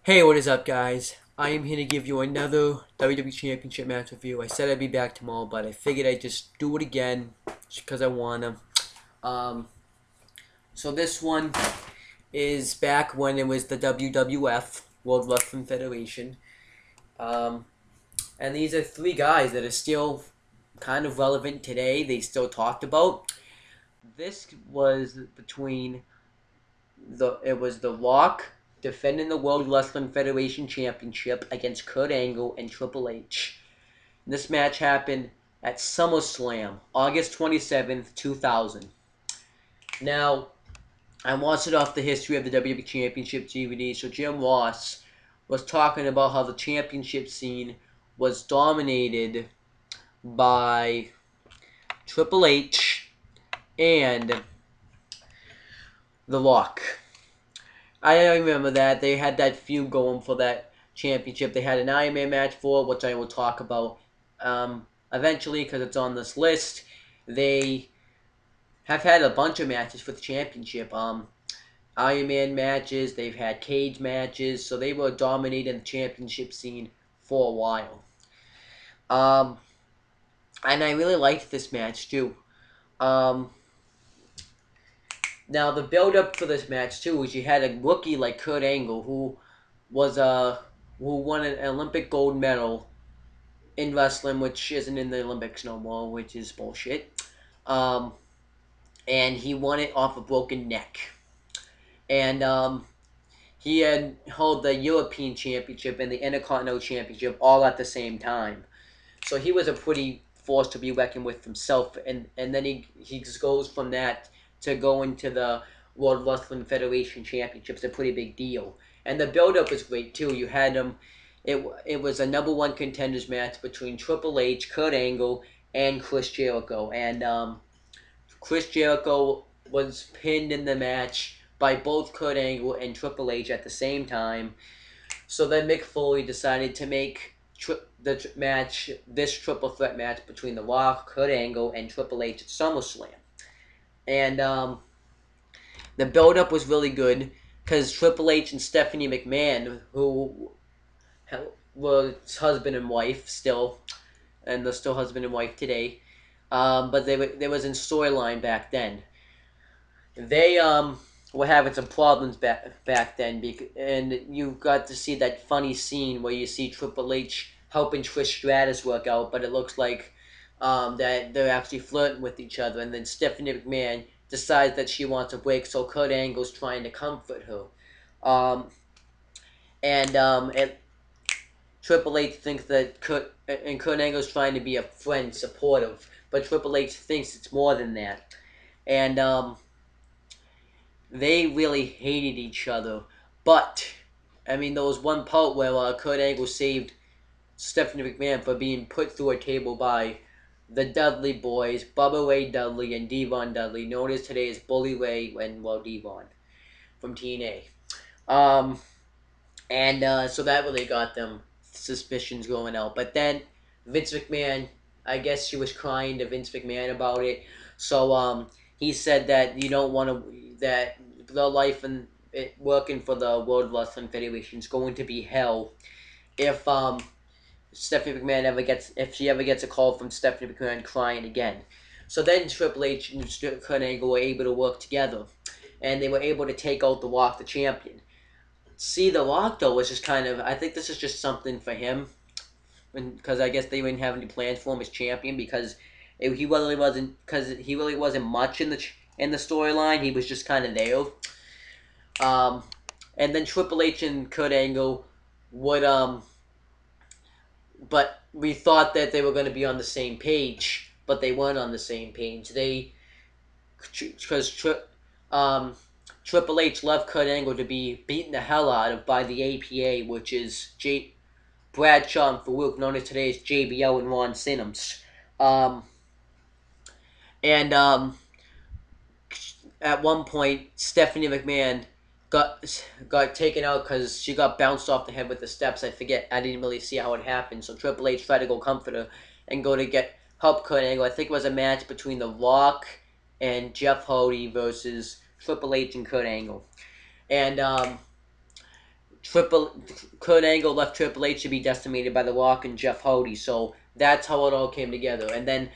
Hey, what is up, guys? I am here to give you another WWE Championship match review. I said I'd be back tomorrow, but I figured I'd just do it again just because I wanna. Um, so this one is back when it was the WWF, World Wrestling Federation. Um, and these are three guys that are still kind of relevant today. They still talked about. This was between the Rock defending the World Wrestling Federation Championship against Kurt Angle and Triple H. This match happened at SummerSlam, August 27th, 2000. Now, I watched it off the history of the WWE Championship DVD. So Jim Ross was talking about how the championship scene was dominated by Triple H and The Rock. I remember that. They had that feud going for that championship. They had an Iron Man match for it, which I will talk about eventually because it's on this list. They have had a bunch of matches for the championship. Iron Man matches. They've had cage matches. So they were dominating the championship scene for a while. And I really liked this match too. Um, Now the build up for this match too was you had a rookie like Kurt Angle was who won an Olympic gold medal in wrestling, which isn't in the Olympics no more, which is bullshit. Um, and he won it off a broken neck. And he had held the European Championship and the Intercontinental Championship all at the same time. So he was a pretty force to be reckoned with himself. And then he just goes from that to go into the World Wrestling Federation Championship. It's a pretty big deal. And the build-up was great, too. You had him. It was a number one contenders match between Triple H, Kurt Angle, and Chris Jericho. And Chris Jericho was pinned in the match by both Kurt Angle and Triple H at the same time. So then Mick Foley decided to make this triple threat match between The Rock, Kurt Angle, and Triple H at SummerSlam. And the build-up was really good because Triple H and Stephanie McMahon, who were husband and wife still, and they're still husband and wife today, but there was in storyline back then. They were having some problems back then, and you got to see that funny scene where you see Triple H helping Trish Stratus work out, but it looks like that they're actually flirting with each other, and then Stephanie McMahon decides that she wants a break, so Kurt Angle's trying to comfort her. And Triple H thinks that Kurt Angle's trying to be a friend, supportive, but Triple H thinks it's more than that. And they really hated each other. But, I mean, there was one part where Kurt Angle saved Stephanie McMahon for being put through a table by the Dudley boys, Bubba Ray Dudley and Devon Dudley, known as today as Bully Ray and, well, Devon from TNA. So that really got them suspicions going out. But then Vince McMahon, I guess she was crying to Vince McMahon about it. So he said that you don't want to, that the life and working for the World Wrestling Federation is going to be hell if Stephanie McMahon if she ever gets a call from Stephanie McMahon crying again. So then Triple H and Kurt Angle were able to work together, and they were able to take out The Rock, the champion. See, The Rock though was just kind of, I think this is just something for him, because I guess they didn't have any plans for him as champion because he really wasn't much in the storyline. He was just kind of there. And then Triple H and Kurt Angle would but we thought that they were going to be on the same page, but they weren't on the same page. Because Triple H loved Kurt Angle to be beaten the hell out of by the APA, which is Bradshaw and Farouk, known as today as JBL and Ron Simmons. And at one point, Stephanie McMahon got taken out because she got bounced off the head with the steps. I forget. I didn't really see how it happened. So Triple H tried to go comfort her and go to help Kurt Angle. I think it was a match between The Rock and Jeff Hardy versus Triple H and Kurt Angle. And Triple Kurt Angle left Triple H to be decimated by The Rock and Jeff Hardy. So that's how it all came together. And then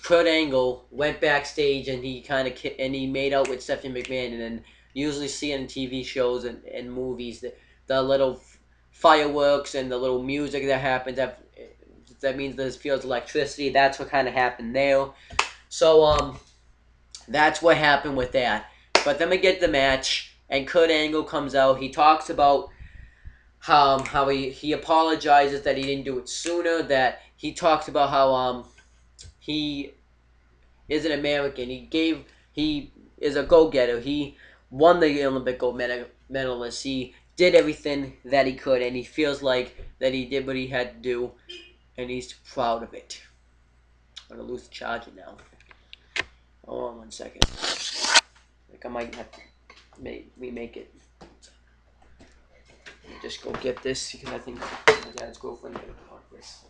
Kurt Angle went backstage and he made out with Stephanie McMahon, and then usually see in TV shows and movies the little fireworks and the little music that happens that means there's feels electricity. That's what kind of happened there. So that's what happened with that. But then we get the match, and Kurt Angle comes out. He talks about how he apologizes that he didn't do it sooner. That he talks about how he is an American. He is a go-getter. He won the Olympic gold medalist. He did everything that he could, and he feels like that he did what he had to do, and he's proud of it. I'm gonna lose the charger now. Hold on 1 second. Like I might have to remake it. Let me just go get this because I think my dad's girlfriend gonna want this.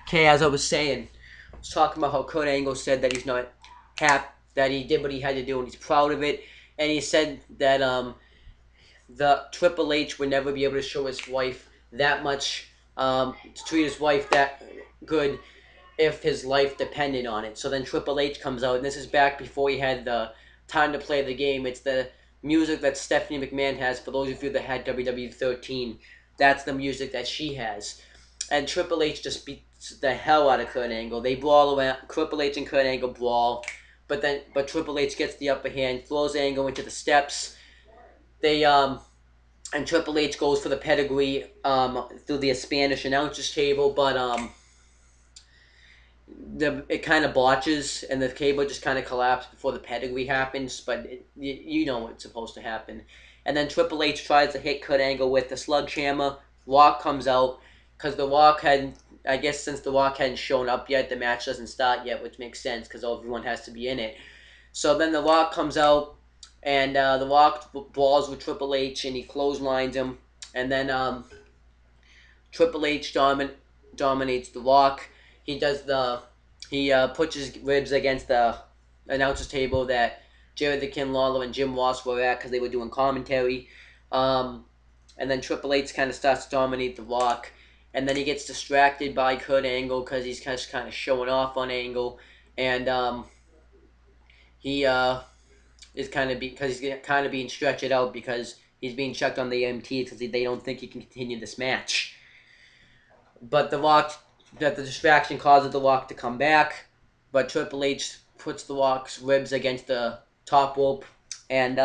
Okay, as I was saying, I was talking about how Kurt Angle said that he's not happy, that he did what he had to do and he's proud of it, and he said that the Triple H would never be able to show his wife that much, to treat his wife that good if his life depended on it. So then Triple H comes out, and this is back before he had the time to play the game. It's the music that Stephanie McMahon has. For those of you that had WWE 13, that's the music that she has. And Triple H just beats the hell out of Kurt Angle. They brawl around. Triple H and Kurt Angle brawl, but Triple H gets the upper hand, throws Angle into the steps. And Triple H goes for the pedigree through the Spanish announcers table, but it kind of botches, and the cable just kind of collapses before the pedigree happens. But you know what's supposed to happen. And then Triple H tries to hit Kurt Angle with the sledgehammer. Rock comes out because The Rock hadn't. I guess since The Rock hadn't shown up yet, the match doesn't start yet, which makes sense because everyone has to be in it. So then The Rock comes out, and The Rock brawls with Triple H, and he clotheslines him. And then Triple H dominates The Rock. He puts his ribs against the announcer's table that Jerry the King Lawler and Jim Ross were at because they were doing commentary. And then Triple H kind of starts to dominate The Rock. And then he gets distracted by Kurt Angle because he's kind of showing off on Angle. And he is kind of because he's kind of being stretched out because he's being checked on the EMT because they don't think he can continue this match. But the distraction causes The Rock to come back. But Triple H puts The Rock's ribs against the top rope. And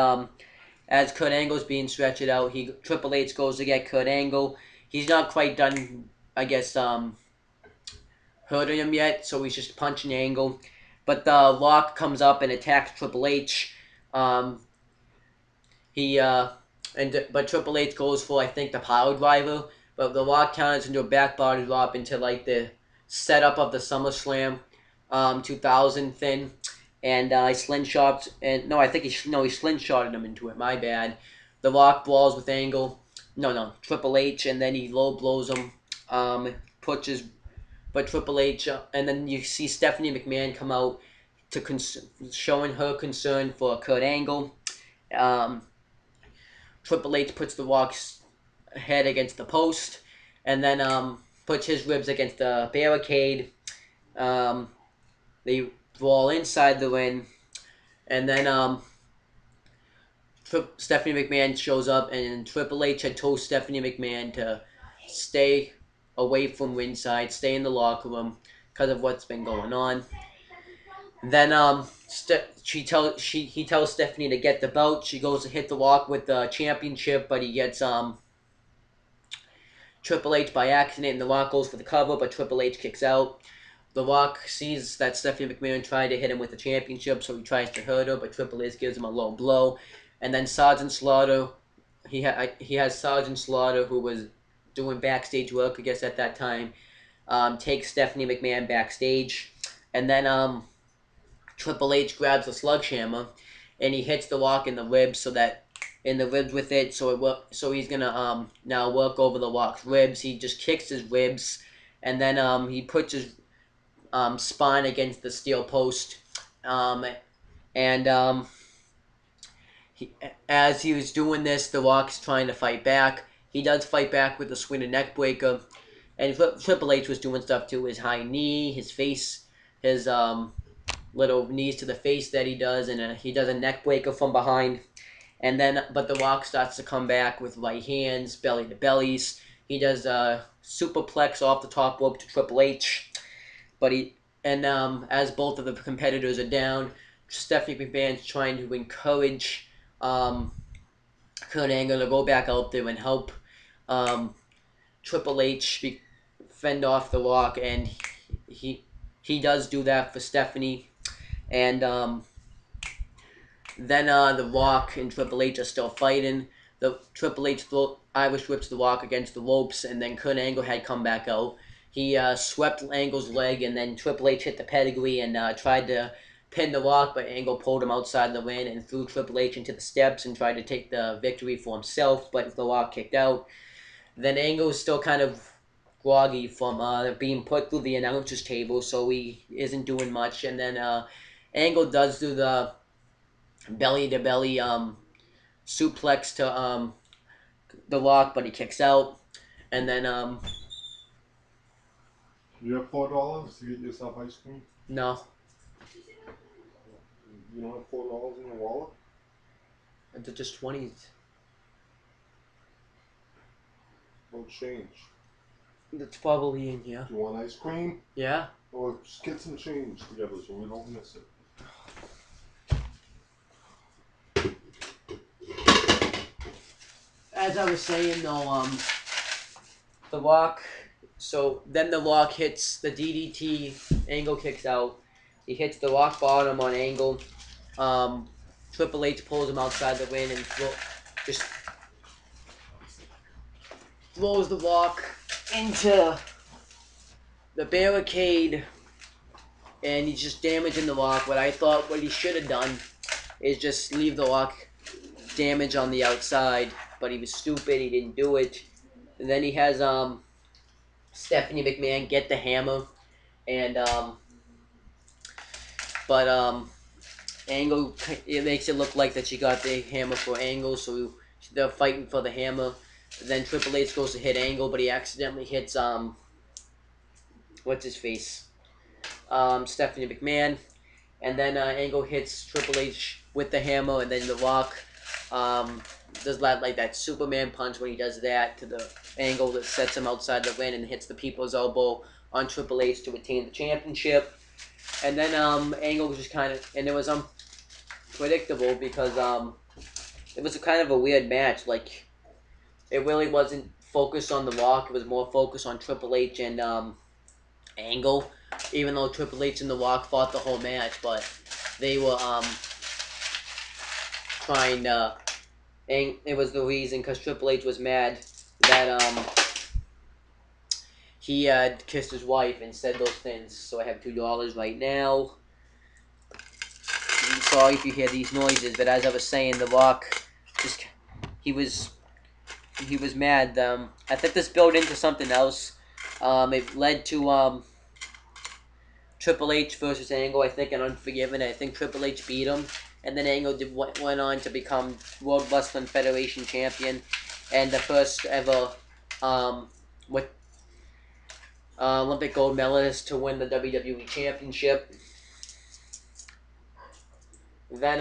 as Kurt Angle's being stretched out, Triple H goes to get Kurt Angle. He's not quite done, I guess, hurting him yet, so he's just punching Angle. But the Rock comes up and attacks Triple H. But Triple H goes for, I think, the power driver. But the Rock counters into a back body drop into like the setup of the Summerslam 2000 thing. And he slingshotted him into it. My bad. The Rock brawls with Angle. No, Triple H, and then he low blows him. But Triple H, and then you see Stephanie McMahon come out showing her concern for Kurt Angle. Triple H puts The Rock's head against the post, and then puts his ribs against the barricade. They brawl inside the ring, and then Stephanie McMahon shows up, and Triple H had told Stephanie McMahon to stay away from ringside, stay in the locker room because of what's been going on. Then he tells Stephanie to get the belt. She goes to hit The Rock with the championship, but he gets Triple H by accident, and The Rock goes for the cover, but Triple H kicks out. The Rock sees that Stephanie McMahon tried to hit him with the championship, so he tries to hurt her, but Triple H gives him a low blow. And then Sergeant Slaughter he has Sergeant Slaughter, who was doing backstage work, I guess at that time. Takes Stephanie McMahon backstage, and then Triple H grabs a sledgehammer, and he hits the Rock in the ribs, so that in the ribs with it. So he's gonna now work over the Rock's ribs. He just kicks his ribs, and then he puts his spine against the steel post, and as he was doing this, the Rock's trying to fight back. He does fight back with a swing and neck breaker, and Triple H was doing stuff to his high knee, his face, his little knees to the face that he does, and he does a neck breaker from behind. And then, but the Rock starts to come back with right hands, belly to bellies. He does a superplex off the top rope to Triple H, but as both of the competitors are down, Stephanie McMahon's trying to encourage Kurt Angle to go back out there and help Triple H fend off the Rock, and he does do that for Stephanie, and then the Rock and Triple H are still fighting. The Triple H Irish whips the Rock against the ropes, and then Kurt Angle had come back out. He swept Angle's leg, and then Triple H hit the pedigree and tried to pin the Rock, but Angle pulled him outside the ring and threw Triple H into the steps and tried to take the victory for himself, but the Rock kicked out. Then Angle was still kind of groggy from being put through the announcer's table, so he isn't doing much. And then Angle does do the belly-to-belly suplex to the Rock, but he kicks out. And then you have $4 to get yourself ice cream? No. You don't have $4 in your wallet? They're just 20s. No change. That's probably in here. Do you want ice cream? Yeah. Or just get some change together so we don't miss it. As I was saying, though, the Rock. So then the Rock hits the DDT. Angle kicks out. He hits the Rock bottom on Angle. Triple H pulls him outside the ring and just throws the Rock into the barricade, and he's just damaging the Rock. What I thought what he should have done is just leave the Rock damage on the outside, but he was stupid. He didn't do it. And then he has Stephanie McMahon get the hammer, and Angle, it makes it look like that she got the hammer for Angle, so they're fighting for the hammer. Then Triple H goes to hit Angle, but he accidentally hits what's his face, Stephanie McMahon, and then Angle hits Triple H with the hammer, and then the Rock does like that Superman punch when he does that to the Angle that sets him outside the ring and hits the people's elbow on Triple H to retain the championship. And then Angle was just kind of, and it was unpredictable because it was a kind of a weird match. Like, it really wasn't focused on the Rock. It was more focused on Triple H and Angle, even though Triple H and the Rock fought the whole match, but they were trying to. It was the reason because Triple H was mad that he had kissed his wife and said those things. So I have $2 right now. I'm sorry if you hear these noises, but as I was saying, the Rock just he was mad. I think this built into something else. It led to Triple H versus Angle, I think, in Unforgiven. I think Triple H beat him, and then Angle went on to become World Wrestling Federation champion, and the first ever Olympic gold medalist to win the WWE championship. Then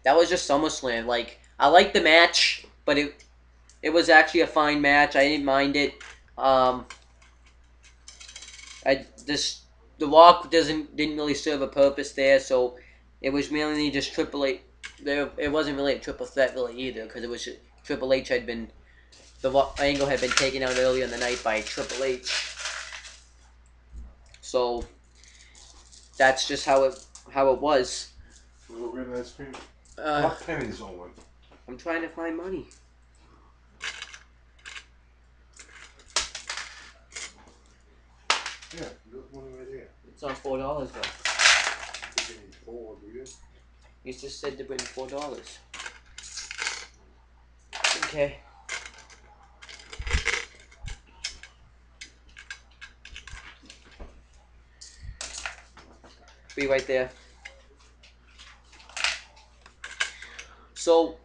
that was just SummerSlam. Like, I liked the match, but it was actually a fine match. I didn't mind it. The Rock didn't really serve a purpose there, so it was mainly just Triple H. It wasn't really a triple threat really either, because it was Triple H had been Angle had been taken out earlier in the night by Triple H. So that's just how it was. We'll get ice cream. Not pennies, Owen. I'm trying to find money. Yeah, there's money right here. It's on $4 though. You give me 4, do you? You just said to bring $4. Okay. Be right there. So,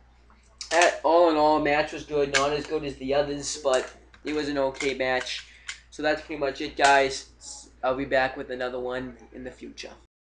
all in all, match was good. Not as good as the others, but it was an okay match. So that's pretty much it, guys. I'll be back with another one in the future.